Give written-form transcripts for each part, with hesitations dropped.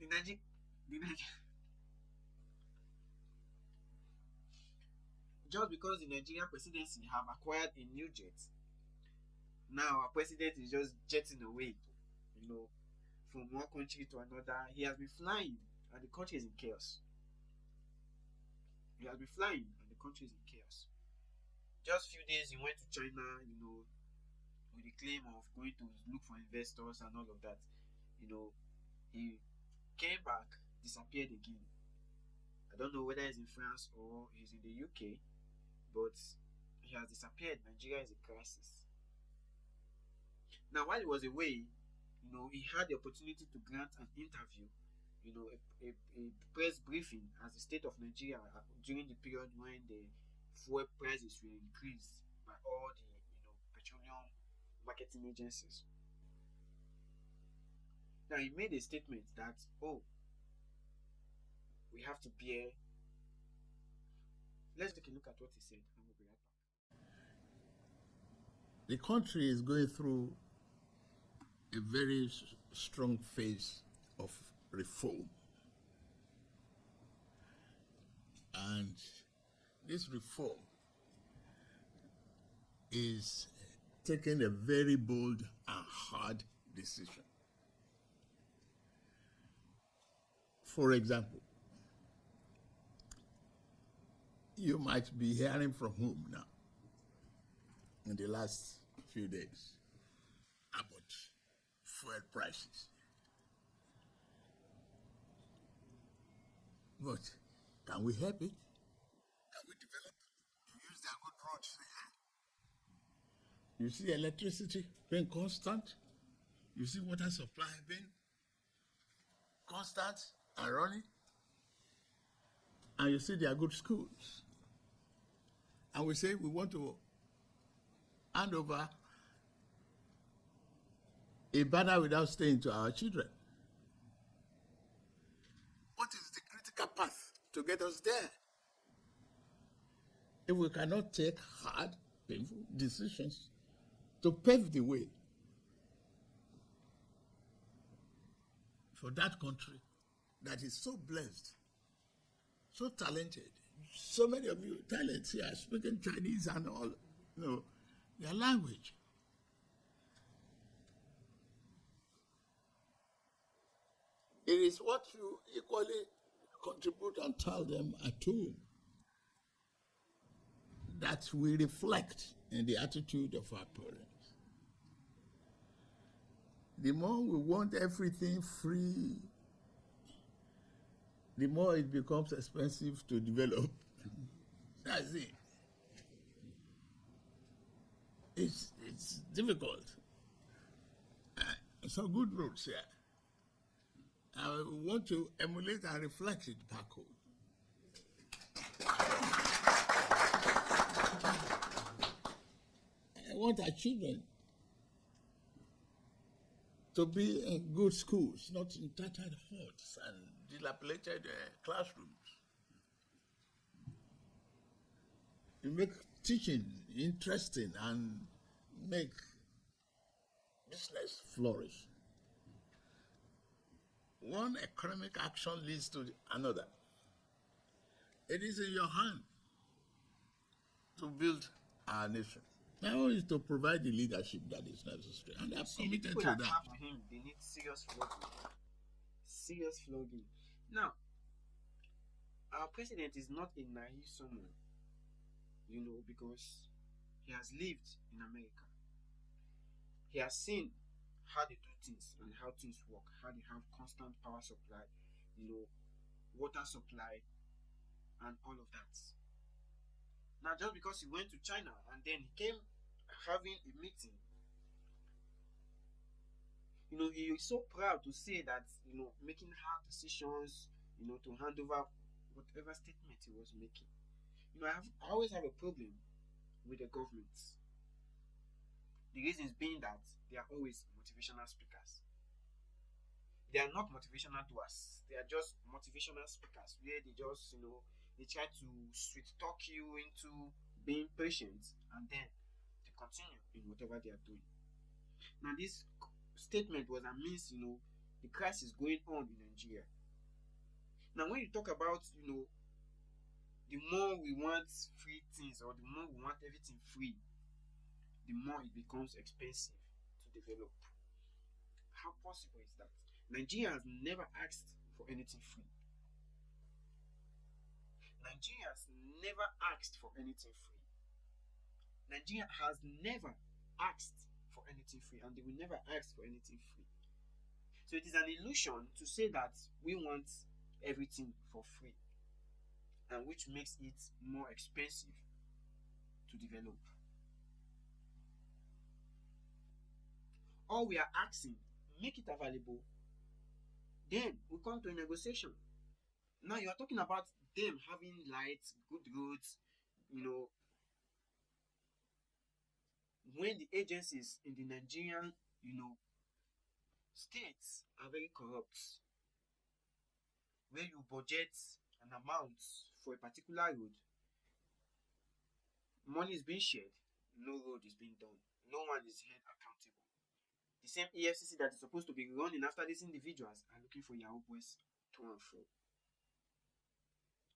the just because the Nigerian presidency have acquired a new jet, now our president is just jetting away, you know, from one country to another. He has been flying, and the country is in chaos. He has been flying, and the country is in chaos. Just few days he went to China, with the claim of going to look for investors and all of that. He came back, disappeared again. I don't know whether he's in France or he's in the UK, but he has disappeared. Nigeria is a crisis. Now, while he was away, he had the opportunity to grant an interview, a press briefing as the state of Nigeria during the period when the fuel prices were increased by all the, petroleum marketing agencies. Now, he made a statement that, we have to bear. Let's take a look at what he said, and we'll be right back. The country is going through a very strong phase of reform. And this reform is taking a very bold and hard decision. For example, you might be hearing from home now in the last few days about fuel prices. But can we help it? Can we develop to use their good roads? You see electricity being constant. You see water supply being constant and running. And you see there are good schools. And we say we want to hand over a banner without staying to our children. What is the critical path to get us there? If we cannot take hard, painful decisions to pave the way for that country that is so blessed, so talented. So many of you talents here speaking Chinese and all, their language. It is what you equally contribute and tell them at home that we reflect in the attitude of our parents. The more we want everything free, the more it becomes expensive to develop. That's it. It's difficult. Some good roads here. I want to emulate and reflect it back home. I want our children to be in good schools, not in tattered huts and dilapidated classrooms. You make teaching interesting and make business flourish. One economic action leads to another. It is in your hand to build our nation. Now is to provide the leadership that is necessary, and I'm committed to that. They need serious flogging. Serious flogging. Now, our president is not a naive someone, because he has lived in America. He has seen how they do things and how things work, how they have constant power supply, water supply, and all of that. Now, just because he went to China and then he came having a meeting, he is so proud to say that, making hard decisions, to hand over whatever statement he was making. I always have a problem with the government. The reasons being that they are always motivational speakers. They are not motivational to us. They are just motivational speakers where they just, they try to sweet talk you into being patient and then they continue in whatever they are doing. Now, this statement was amidst, the crisis going on in Nigeria. Now, when you talk about, the more we want free things, or the more we want everything free, the more it becomes expensive to develop. How possible is that? Nigeria has never asked for anything free. Nigeria has never asked for anything free. Nigeria has never asked for anything free, and they will never ask for anything free. So it is an illusion to say that we want everything for free, and which makes it more expensive to develop. All we are asking, make it available, then we come to a negotiation. Now you are talking about them having lights, good roads, when the agencies in the Nigerian, states are very corrupt, where you budget an amount for a particular road, money is being shared, no road is being done, no one is held accountable. The same EFCC that is supposed to be running after these individuals are looking for Yahoo boys to and fro.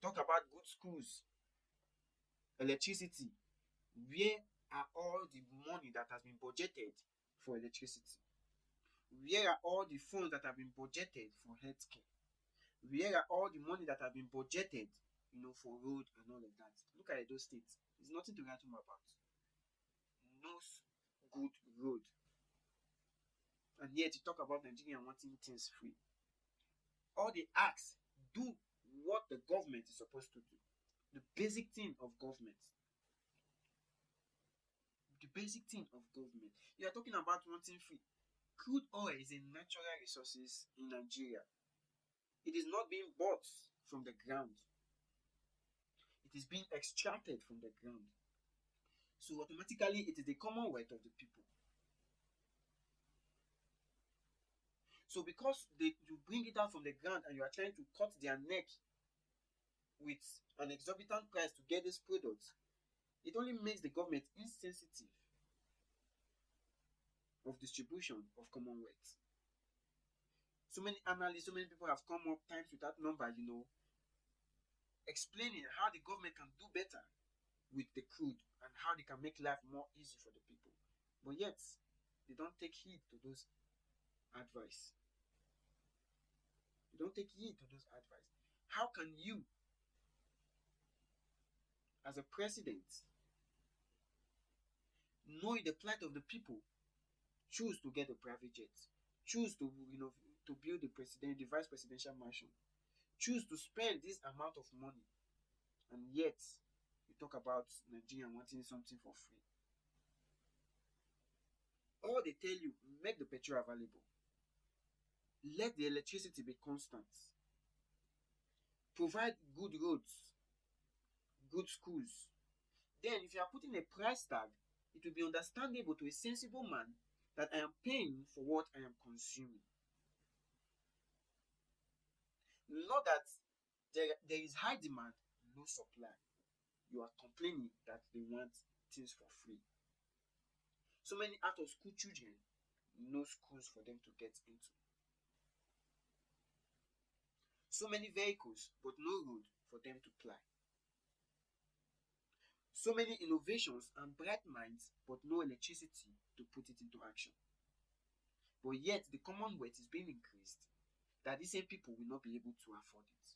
Talk about good schools, electricity. Where are all the money that has been budgeted for electricity? Where are all the funds that have been budgeted for healthcare? Where are all the money that have been budgeted, for road and all of that? Look at those states. There's nothing to write home about. No good road. And yet you talk about Nigeria wanting things free. All they ask, do what the government is supposed to do. The basic thing of government. The basic thing of government. You are talking about wanting free. Crude oil is a natural resource in Nigeria. It is not being bought from the ground. It is being extracted from the ground. So automatically it is the commonwealth of the people. So because you bring it out from the ground and you are trying to cut their neck with an exorbitant price to get this product, it only makes the government insensitive of distribution of commonwealth. So many analysts, so many people have come up times with that number, explaining how the government can do better with the crude and how they can make life more easy for the people. But yet, they don't take heed to those advice. They don't take heed to those advice. How can you, as a president, knowing the plight of the people, choose to get a private jet, choose to build the vice presidential mansion, choose to spend this amount of money, and yet you talk about Nigeria wanting something for free? All they tell you, make the petrol available, let the electricity be constant, provide good roads, good schools. Then if you are putting a price tag, it will be understandable to a sensible man that I am paying for what I am consuming. Not that there is high demand, no supply. You are complaining that they want things for free. So many out of school children, no schools for them to get into. So many vehicles, but no road for them to ply. So many innovations and bright minds, but no electricity to put it into action. But yet the commonwealth is being increased, that these same people will not be able to afford it.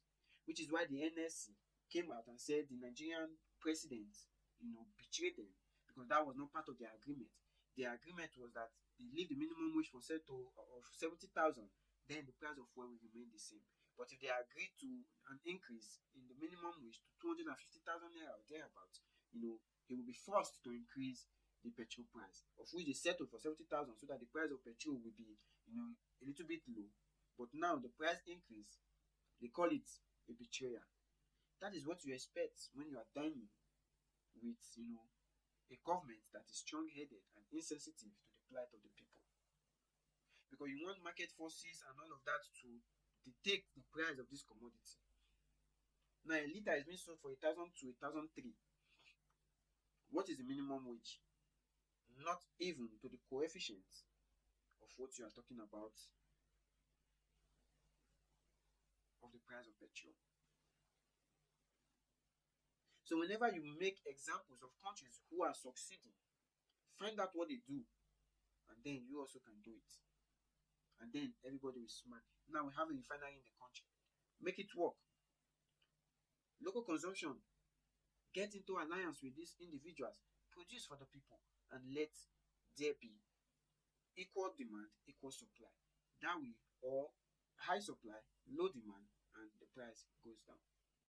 Which is why the NSC came out and said the Nigerian president, betrayed them, because that was not part of their agreement. Their agreement was that they leave the minimum wage for set of 70,000, then the price of fuel will remain the same. But if they agree to an increase in the minimum wage to 250,000 naira or thereabouts, he will be forced to increase the petrol price, of which they settled for 70,000, so that the price of petrol will be, a little bit low. But now the price increase, they call it a betrayal. That is what you expect when you are dining with, a government that is strong-headed and insensitive to the plight of the people. Because you want market forces and all of that to dictate the price of this commodity. Now a liter is being sold for 1,000 to 1,003. What is the minimum wage? Not even to the coefficient of what you are talking about, of the price of petrol. So whenever you make examples of countries who are succeeding, find out what they do, and then you also can do it. And then everybody will smile. Now we have a refinery in the country. Make it work. Local consumption. Get into alliance with these individuals. Produce for the people, and let there be equal demand, equal supply. That way, or high supply, low demand, and the price goes down.